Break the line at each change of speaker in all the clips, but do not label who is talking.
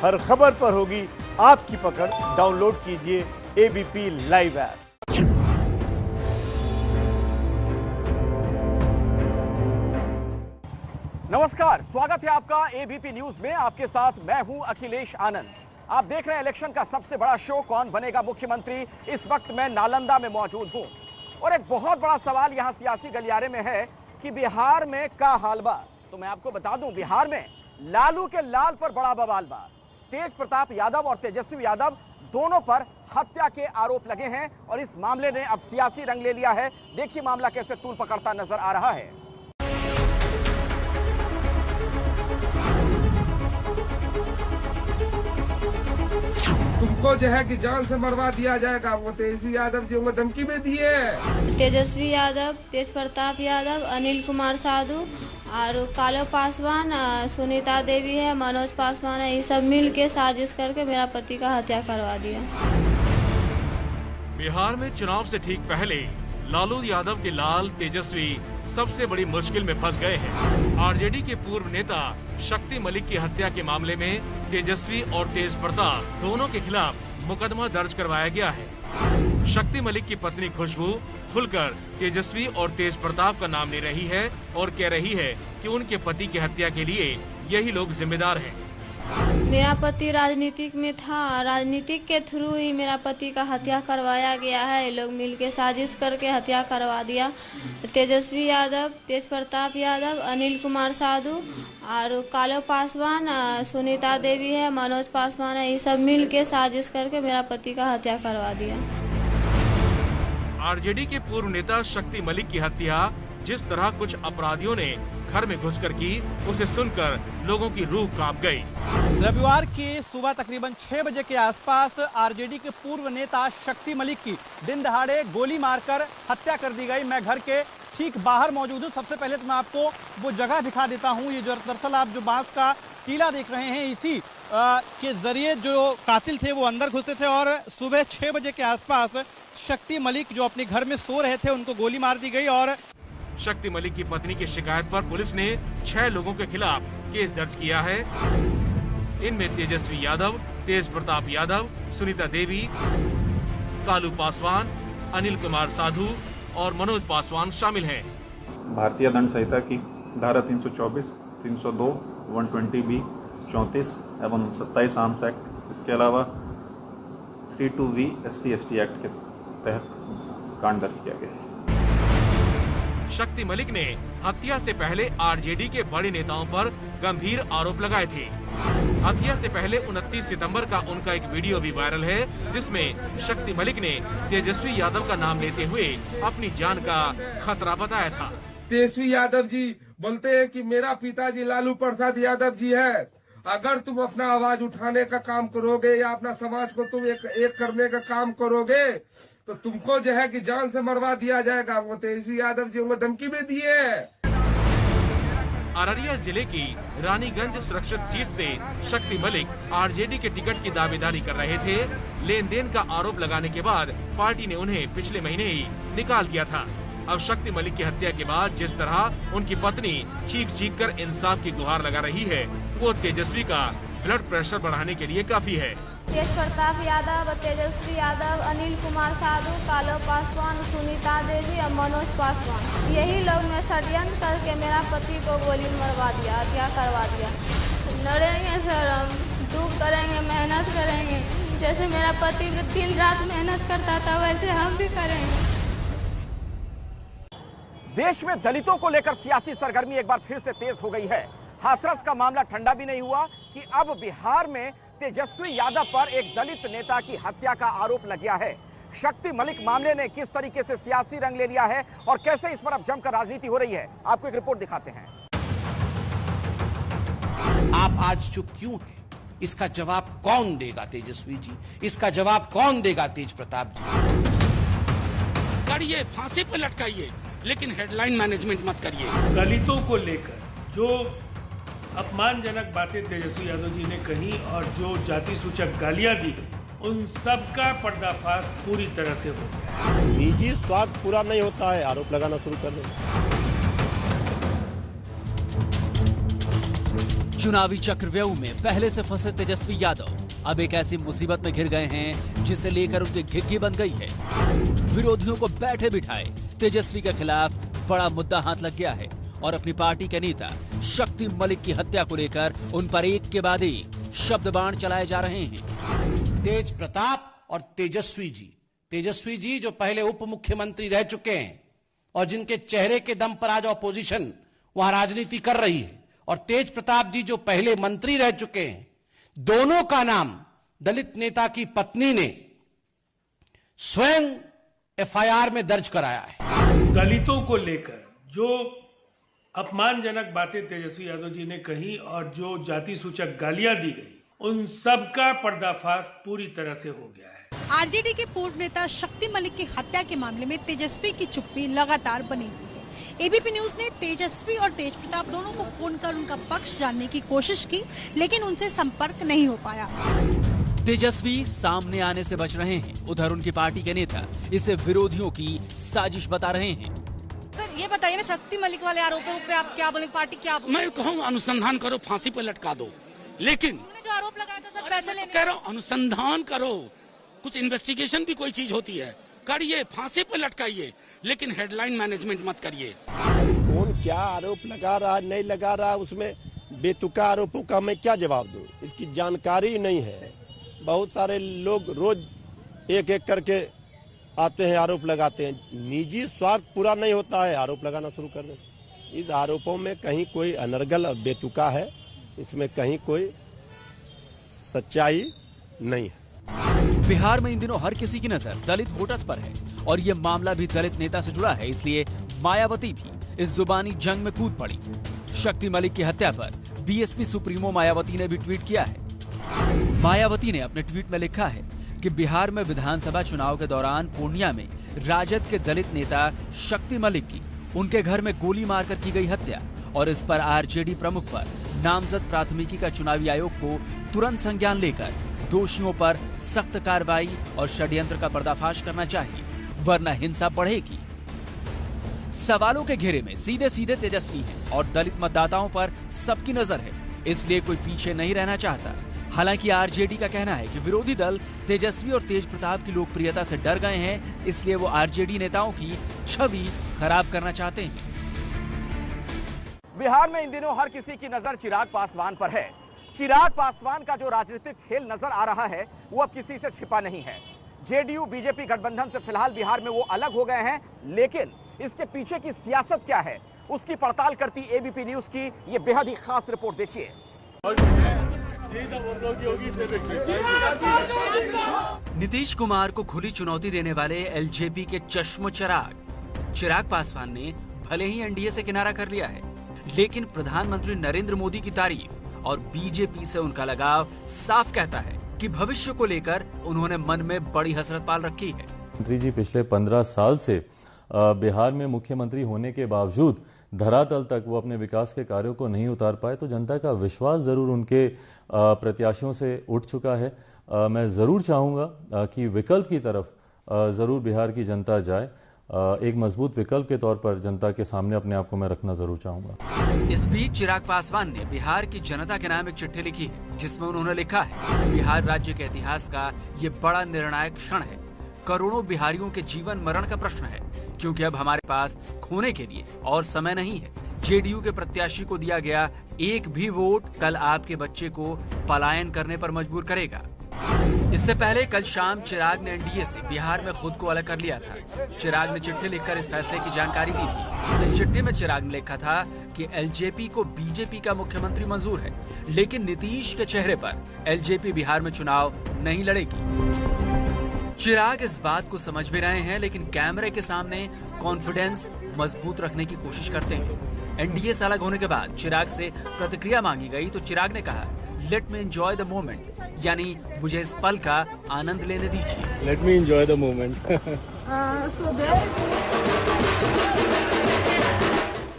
हर खबर पर होगी आपकी पकड़। डाउनलोड कीजिए एबीपी लाइव ऐप।
नमस्कार, स्वागत है आपका एबीपी न्यूज में। आपके साथ मैं हूं अखिलेश आनंद। आप देख रहे हैं इलेक्शन का सबसे बड़ा शो, कौन बनेगा मुख्यमंत्री। इस वक्त मैं नालंदा में मौजूद हूं और एक बहुत बड़ा सवाल यहां सियासी गलियारे में है कि बिहार में का हाल बा। तो मैं आपको बता दूं, बिहार में लालू के लाल पर बड़ा बवाल बा। तेज प्रताप यादव और तेजस्वी यादव दोनों पर हत्या के आरोप लगे हैं और इस मामले ने अब सियासी रंग ले लिया है। देखिए मामला कैसे तूल पकड़ता नजर आ रहा है।
तुमको जो है कि जान से मरवा दिया जाएगा। वो तेजस्वी यादव जी को धमकी में दिए।
तेजस्वी यादव, तेज प्रताप यादव, अनिल कुमार साधु और कालो पासवान, सुनीता देवी है, मनोज पासवान है, ये सब मिल के साजिश करके मेरा पति का हत्या करवा दिया।
बिहार में चुनाव से ठीक पहले लालू यादव के लाल तेजस्वी सबसे बड़ी मुश्किल में फंस गए हैं। आरजेडी के पूर्व नेता शक्ति मलिक की हत्या के मामले में तेजस्वी और तेज प्रताप दोनों के खिलाफ मुकदमा दर्ज करवाया गया है। शक्ति मलिक की पत्नी खुशबू खुलकर तेजस्वी और तेज प्रताप का नाम ले रही है और कह रही है कि उनके पति की हत्या के लिए यही लोग जिम्मेदार हैं।
मेरा पति राजनीतिक में था, राजनीतिक के थ्रू ही मेरा पति का हत्या करवाया गया है। ये लोग मिलके साजिश करके हत्या करवा दिया। तेजस्वी यादव, तेज प्रताप यादव, अनिल कुमार साधु और कालो पासवान, सुनीता देवी है, मनोज पासवान है, ये सब मिल के साजिश करके मेरा पति का हत्या करवा दिया।
आरजेडी के पूर्व नेता शक्ति मलिक की हत्या जिस तरह कुछ अपराधियों ने घर में घुसकर की, उसे सुनकर लोगों की रूह कांप गई।
रविवार की सुबह तकरीबन 6 बजे के आसपास आरजेडी के पूर्व नेता शक्ति मलिक की दिन दहाड़े गोली मारकर हत्या कर दी गई। मैं घर के ठीक बाहर मौजूद हूँ। सबसे पहले तो मैं आपको वो जगह दिखा देता हूँ। ये जो दरअसल आप जो बांस का टीला देख रहे हैं, इसी के जरिए जो कातिल थे वो अंदर घुसे थे और सुबह 6 बजे के आसपास शक्ति मलिक जो अपने घर में सो रहे थे उनको गोली मार दी गई। और
शक्ति मलिक की पत्नी की शिकायत पर पुलिस ने 6 लोगों के खिलाफ केस दर्ज किया है। इनमें तेजस्वी यादव, तेज प्रताप यादव, सुनीता देवी, कालू पासवान, अनिल कुमार साधु और मनोज पासवान शामिल हैं।
भारतीय दंड संहिता की धारा 324, 302, 120B, 34 एवं 27 आर्म्स एक्ट, इसके अलावा 32V SC/ST एक्ट के तहत कांड दर्ज किया गया है।
शक्ति मलिक ने हत्या से पहले आरजेडी के बड़े नेताओं पर गंभीर आरोप लगाए थे। हत्या से पहले 29 सितंबर का उनका एक वीडियो भी वायरल है, जिसमें शक्ति मलिक ने तेजस्वी यादव का नाम लेते हुए अपनी जान का खतरा बताया था।
तेजस्वी यादव जी बोलते हैं कि मेरा पिताजी लालू प्रसाद यादव जी है। अगर तुम अपना आवाज उठाने का काम करोगे या अपना समाज को तुम एक करने का काम करोगे तो तुमको जो है कि जान से मरवा दिया जाएगा। वो तेजस्वी यादव जी को धमकी में दिए।
अररिया जिले की रानीगंज सुरक्षित सीट से शक्ति मलिक आरजेडी के टिकट की दावेदारी कर रहे थे। लेन देन का आरोप लगाने के बाद पार्टी ने उन्हें पिछले महीने ही निकाल दिया था। अब शक्ति मलिक की हत्या के बाद जिस तरह उनकी पत्नी चीख चीख कर इंसाफ की गुहार लगा रही है, वो तेजस्वी का ब्लड प्रेशर बढ़ाने के लिए काफी है।
तेज प्रताप यादव, तेजस्वी यादव, अनिल कुमार साधु, कालो पासवान, सुनीता देवी और मनोज पासवान, यही लोग में षड्यंत्र करके मेरा पति को गोली मरवा दिया, हत्या करवा दिया। लड़ेंगे सर, हम डूब करेंगे, मेहनत करेंगे। जैसे मेरा पति दिन रात मेहनत करता था वैसे हम भी करेंगे।
देश में दलितों को लेकर सियासी सरगर्मी एक बार फिर से तेज हो गई है। हाथरस का मामला ठंडा भी नहीं हुआ कि अब बिहार में तेजस्वी यादव पर एक दलित नेता की हत्या का आरोप लग गया है। शक्ति मलिक मामले ने किस तरीके से सियासी रंग ले लिया है और कैसे इस पर अब जमकर राजनीति हो रही है, आपको एक रिपोर्ट दिखाते हैं।
आप आज चुप क्यों हैं? इसका जवाब कौन देगा तेजस्वी जी? इसका जवाब कौन देगा तेज प्रताप जी?
करिए, फांसी पे लटकाइए, लेकिन हेडलाइन मैनेजमेंट मत करिए।
दलितों को लेकर जो अपमानजनक बातें तेजस्वी यादव जी ने कही और जो जाति सूचक गालियां दी, उन सब का पर्दाफाश पूरी तरह से हो गया।
निजी स्वार्थ पूरा नहीं होता है, आरोप लगाना शुरू कर दें।
चुनावी चक्रव्यूह में पहले से फंसे तेजस्वी यादव अब एक ऐसी मुसीबत में घिर गए हैं जिसे लेकर उनकी घिघी बन गई है। विरोधियों को बैठे बिठाए तेजस्वी के खिलाफ बड़ा मुद्दा हाथ लग गया है और अपनी पार्टी के नेता शक्ति मलिक की हत्या को लेकर उन पर एक के बाद एक शब्द बाण चलाए जा रहे हैं।
तेज प्रताप और तेजस्वी जी जो पहले उप मुख्यमंत्री रह चुके हैं और जिनके चेहरे के दम पर आज ऑपोजिशन वहां राजनीति कर रही है, और तेज प्रताप जी जो पहले मंत्री रह चुके हैं, दोनों का नाम दलित नेता की पत्नी ने स्वयं एफआईआर में दर्ज कराया है।
दलितों को लेकर जो अपमानजनक बातें तेजस्वी यादव जी ने कही और जो जाति सूचक गालियां दी गई, उन सब का पर्दाफाश पूरी तरह से हो गया है।
आरजेडी के पूर्व नेता शक्ति मलिक की हत्या के मामले में तेजस्वी की चुप्पी लगातार बनी हुई है। एबीपी न्यूज ने तेजस्वी और तेज प्रताप दोनों को फोन कर उनका पक्ष जानने की कोशिश की, लेकिन उनसे संपर्क नहीं हो पाया।
तेजस्वी सामने आने से बच रहे हैं, उधर उनकी पार्टी के नेता इसे विरोधियों की साजिश बता रहे हैं।
सर ये बताइए ना, शक्ति मलिक वाले आरोपों पे आप क्या बोले, पार्टी क्या बोले?
मैं कहूँ अनुसंधान करो, फांसी पर लटका दो, लेकिन
उन्होंने जो आरोप लगाया था सर पैसे लेने,
कह रहा हूँ अनुसंधान करो, कुछ इन्वेस्टिगेशन भी कोई चीज होती है, करिए, फांसी पर लटकाइए, लेकिन हेडलाइन मैनेजमेंट मत करिए।
कौन क्या आरोप लगा रहा नहीं लगा रहा, उसमें बेतुका आरोपों का मैं क्या जवाब दूं? इसकी जानकारी नहीं है। बहुत सारे लोग रोज एक एक करके आते हैं, आरोप लगाते हैं। निजी स्वार्थ पूरा नहीं होता है, आरोप लगाना शुरू कर दें। इस आरोपों में कहीं कोई अनर्गल और बेतुका है, इसमें कहीं कोई सच्चाई नहीं है।
बिहार में इन दिनों हर किसी की नजर दलित वोटर्स पर है और ये मामला भी दलित नेता से जुड़ा है, इसलिए मायावती भी इस जुबानी जंग में कूद पड़ी। शक्ति मलिक की हत्या पर बीएसपी सुप्रीमो मायावती ने भी ट्वीट किया है। मायावती ने अपने ट्वीट में लिखा है कि बिहार में विधानसभा चुनाव के दौरान पूर्णिया में राजद के दलित नेता शक्ति मलिक की उनके घर में गोली मारकर की गई हत्या और इस पर आरजेडी प्रमुख पर नामजद प्राथमिकी का चुनावी आयोग को तुरंत संज्ञान लेकर दोषियों पर सख्त कार्रवाई और षड्यंत्र का पर्दाफाश करना चाहिए, वरना हिंसा बढ़ेगी। सवालों के घेरे में सीधे सीधे तेजस्वी हैं और दलित मतदाताओं पर सबकी नजर है, इसलिए कोई पीछे नहीं रहना चाहता। हालांकि आरजेडी का कहना है कि विरोधी दल तेजस्वी और तेज प्रताप की लोकप्रियता से डर गए हैं, इसलिए वो आरजेडी नेताओं की छवि खराब करना चाहते हैं।
बिहार में इन दिनों हर किसी की नजर चिराग पासवान पर है। चिराग पासवान का जो राजनीतिक खेल नजर आ रहा है वो अब किसी से छिपा नहीं है। जेडीयू बीजेपी गठबंधन से फिलहाल बिहार में वो अलग हो गए हैं, लेकिन इसके पीछे की सियासत क्या है उसकी पड़ताल करती एबीपी न्यूज की ये बेहद ही खास रिपोर्ट देखिए।
नीतीश कुमार को खुली चुनौती देने वाले एलजेपी के चश्मो चिराग पासवान ने भले ही एनडीए से किनारा कर लिया है, लेकिन प्रधानमंत्री नरेंद्र मोदी की तारीफ और बीजेपी से उनका लगाव साफ कहता है कि भविष्य को लेकर उन्होंने मन में बड़ी हसरत पाल रखी है।
मंत्री जी पिछले 15 साल से बिहार में मुख्यमंत्री होने के बावजूद धरातल तक वो अपने विकास के कार्यों को नहीं उतार पाए, तो जनता का विश्वास जरूर उनके प्रत्याशियों से उठ चुका है। मैं जरूर चाहूँगा कि विकल्प की तरफ जरूर बिहार की जनता जाए। एक मजबूत विकल्प के तौर पर जनता के सामने अपने आप को मैं रखना जरूर चाहूंगा।
इस बीच चिराग पासवान ने बिहार की जनता के नाम एक चिट्ठी लिखी है, जिसमें उन्होंने लिखा है, बिहार राज्य के इतिहास का ये बड़ा निर्णायक क्षण है। करोड़ों बिहारियों के जीवन मरण का प्रश्न है, क्योंकि अब हमारे पास खोने के लिए और समय नहीं है। जेडीयू के प्रत्याशी को दिया गया एक भी वोट कल आपके बच्चे को पलायन करने पर मजबूर करेगा। इससे पहले कल शाम चिराग ने एनडीए से बिहार में खुद को अलग कर लिया था। चिराग ने चिट्ठी लिखकर इस फैसले की जानकारी दी थी। इस चिट्ठी में चिराग ने लिखा था कि एलजेपी को बीजेपी का मुख्यमंत्री मंजूर है, लेकिन नीतीश के चेहरे पर एलजेपी बिहार में चुनाव नहीं लड़ेगी। चिराग इस बात को समझ भी रहे हैं, लेकिन कैमरे के सामने कॉन्फिडेंस मजबूत रखने की कोशिश करते हैं। एनडीए से अलग होने के बाद चिराग से प्रतिक्रिया मांगी गई तो चिराग ने कहा, let me enjoy the moment, यानी मुझे इस पल का आनंद लेने दीजिए।
Let me enjoy the moment.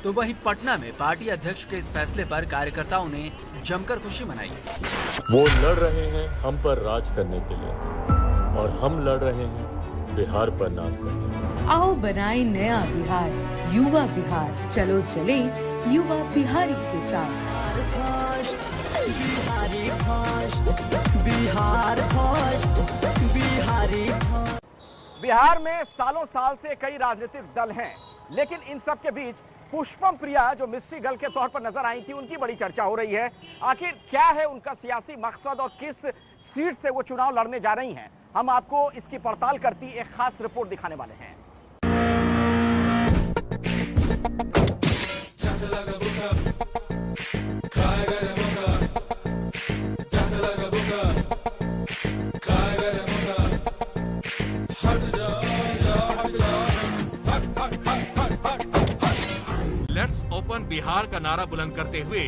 तो वहीं पटना में पार्टी अध्यक्ष के इस फैसले पर कार्यकर्ताओं ने जमकर खुशी मनाई।
वो लड़ रहे हैं हम पर राज करने के लिए और हम लड़ रहे हैं बिहार पर नाज करने।
आओ बनाए नया बिहार, युवा बिहार, चलो चले युवा बिहारी के साथ।
First, Bihari first, Bihar first, Bihari first.
Bihar में सालों साल से कई राजनीतिक दल हैं, लेकिन इन सब के बीच पुष्पम प्रिया जो मिस्ट्री गर्ल के तौर पर नजर आई थी, उनकी बड़ी चर्चा हो रही है। आखिर क्या है उनका सियासी मकसद और किस सीट से वो चुनाव लड़ने जा रही हैं? हम आपको इसकी पड़ताल करती एक खास रिपोर्ट दिखाने वाले हैं।
लेट्स ओपन बिहार का नारा बुलंद करते हुए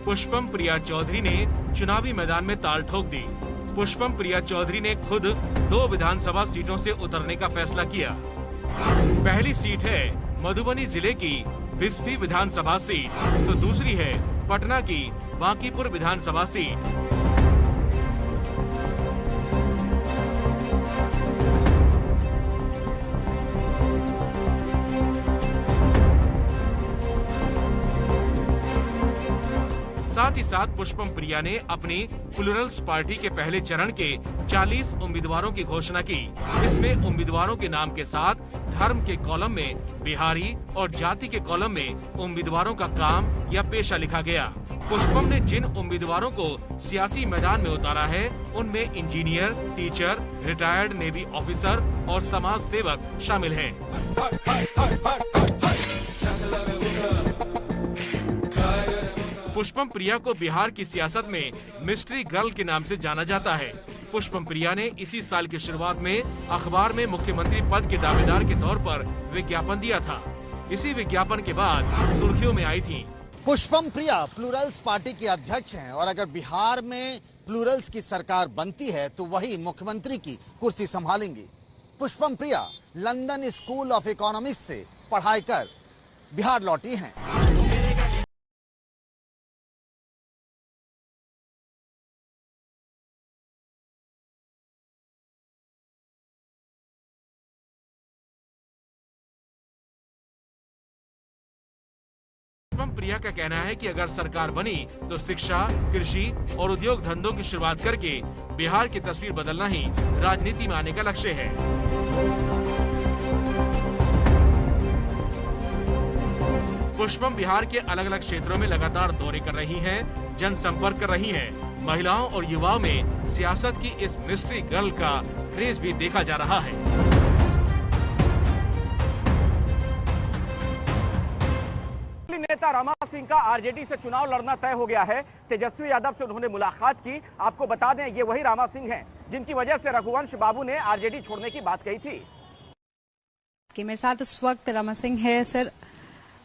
पुष्पम प्रिया चौधरी ने चुनावी मैदान में ताल ठोक दी। पुष्पम प्रिया चौधरी ने खुद 2 विधानसभा सीटों से उतरने का फैसला किया। पहली सीट है मधुबनी जिले की बिस्फी विधानसभा सीट, तो दूसरी है पटना की बांकीपुर विधानसभा सीट। साथ ही साथ पुष्पम प्रिया ने अपनी प्लूरल्स पार्टी के पहले चरण के 40 उम्मीदवारों की घोषणा की। इसमें उम्मीदवारों के नाम के साथ धर्म के कॉलम में बिहारी और जाति के कॉलम में उम्मीदवारों का काम या पेशा लिखा गया। पुष्पम ने जिन उम्मीदवारों को सियासी मैदान में उतारा है, उनमें engineer, teacher, retired navy officer और समाज सेवक शामिल हैं। पुष्पम प्रिया को बिहार की सियासत में मिस्ट्री गर्ल के नाम से जाना जाता है। पुष्पम प्रिया ने इसी साल की शुरुआत में अखबार में मुख्यमंत्री पद के दावेदार के तौर पर विज्ञापन दिया था। इसी विज्ञापन के बाद सुर्खियों में आई थी।
पुष्पम प्रिया प्लूरल्स पार्टी की अध्यक्ष हैं और अगर बिहार में प्लूरल्स की सरकार बनती है तो वही मुख्यमंत्री की कुर्सी संभालेंगी। Pushpam Priya London school of economics से पढ़ाई कर बिहार लौटी हैं।
पुष्पम प्रिया का कहना है कि अगर सरकार बनी तो शिक्षा, कृषि और उद्योग धंधों की शुरुआत करके बिहार की तस्वीर बदलना ही राजनीति में आने का लक्ष्य है। पुष्पम बिहार के अलग अलग क्षेत्रों में लगातार दौरे कर रही हैं, जनसंपर्क कर रही हैं। महिलाओं और युवाओं में सियासत की इस मिस्ट्री गर्ल का क्रेज भी देखा जा रहा है।
नेता रमा सिंह का आरजेडी से चुनाव लड़ना तय हो गया है। तेजस्वी यादव से उन्होंने मुलाकात की। आपको बता दें, ये वही रमा सिंह हैं जिनकी वजह से रघुवंश बाबू ने आरजेडी छोड़ने की बात कही थी।
कि मेरे साथ इस वक्त रमा सिंह है। सर,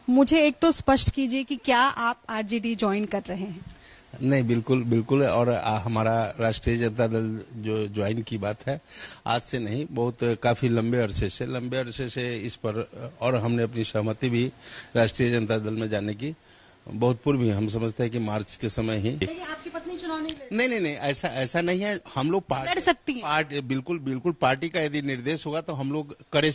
मुझे एक तो स्पष्ट कीजिए कि क्या आप आरजेडी ज्वाइन कर रहे हैं?
नहीं, बिल्कुल बिल्कुल। और हमारा राष्ट्रीय जनता दल जो ज्वाइन की बात है, आज से नहीं, बहुत काफी लंबे अरसे से इस पर, और हमने अपनी सहमति भी राष्ट्रीय जनता दल में जाने की बहुत पूर्व ही, हम समझते हैं कि मार्च के समय ही।
आपकी पत्नी चुनाव
नहीं, ऐसा नहीं है। हम लोग
लड़ सकती हैं।
बिल्कुल पार्टी का यदि निर्देश होगा तो हम लोग कड़े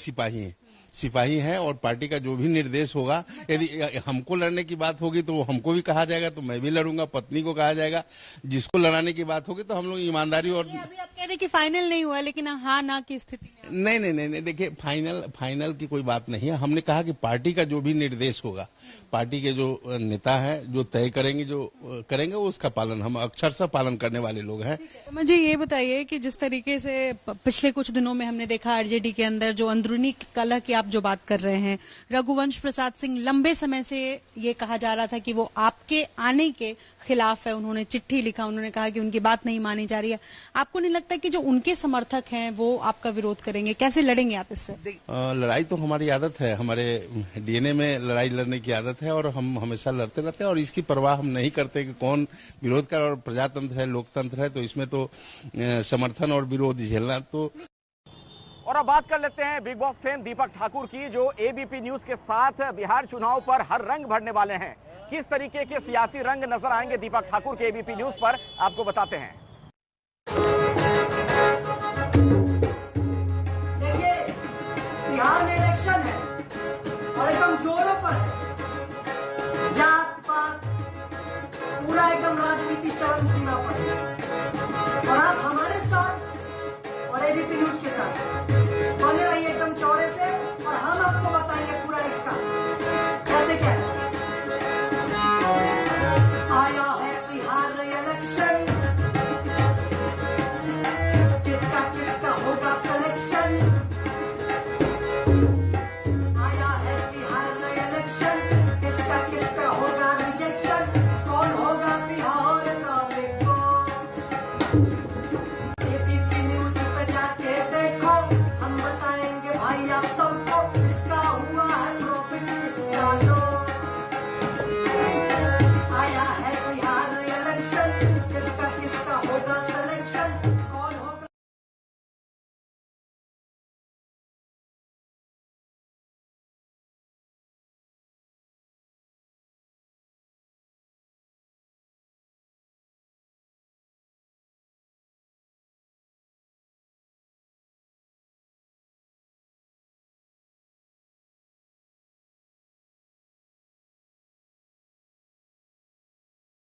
सिपाही हैं और पार्टी का जो भी निर्देश होगा, यदि हमको लड़ने की बात होगी तो हमको भी कहा जाएगा, तो मैं भी लड़ूंगा, पत्नी को कहा जाएगा। जिसको लड़ाने की बात होगी तो हम लोग ईमानदारी और
अभी आप कह रहे हैं कि फाइनल नहीं हुआ, लेकिन हाँ ना की स्थिति में।
नहीं, देखिए, फाइनल की कोई बात नहीं है। हमने कहा कि पार्टी का जो भी निर्देश होगा, पार्टी के जो नेता है जो तय करेंगे उसका पालन हम अक्षरशः पालन करने वाले लोग हैं।
मुझे ये बताइए कि जिस तरीके से पिछले कुछ दिनों में हमने देखा आरजेडी के अंदर जो अंदरूनी कलह की आप जो बात कर रहे हैं, रघुवंश प्रसाद सिंह लंबे समय से ये कहा जा रहा था कि वो आपके आने के खिलाफ है। उन्होंने चिट्ठी लिखा, उन्होंने कहा कि उनकी बात नहीं मानी जा रही है। आपको नहीं लगता कि जो उनके समर्थक हैं वो आपका विरोध करेंगे? कैसे लड़ेंगे आप इससे?
लड़ाई तो हमारी आदत है, हमारे डीएनए में लड़ाई लड़ने की आदत है और हम हमेशा लड़ते रहते हैं और इसकी परवाह हम नहीं करते कि कौन विरोध कर। और प्रजातंत्र है, लोकतंत्र है, तो इसमें तो समर्थन और विरोध झेलना तो।
और अब बात कर लेते हैं बिग बॉस फेम दीपक ठाकुर की, जो एबीपी न्यूज के साथ बिहार चुनाव पर हर रंग भरने वाले हैं। किस तरीके के सियासी रंग नजर आएंगे दीपक ठाकुर के एबीपी न्यूज पर, आपको बताते हैं।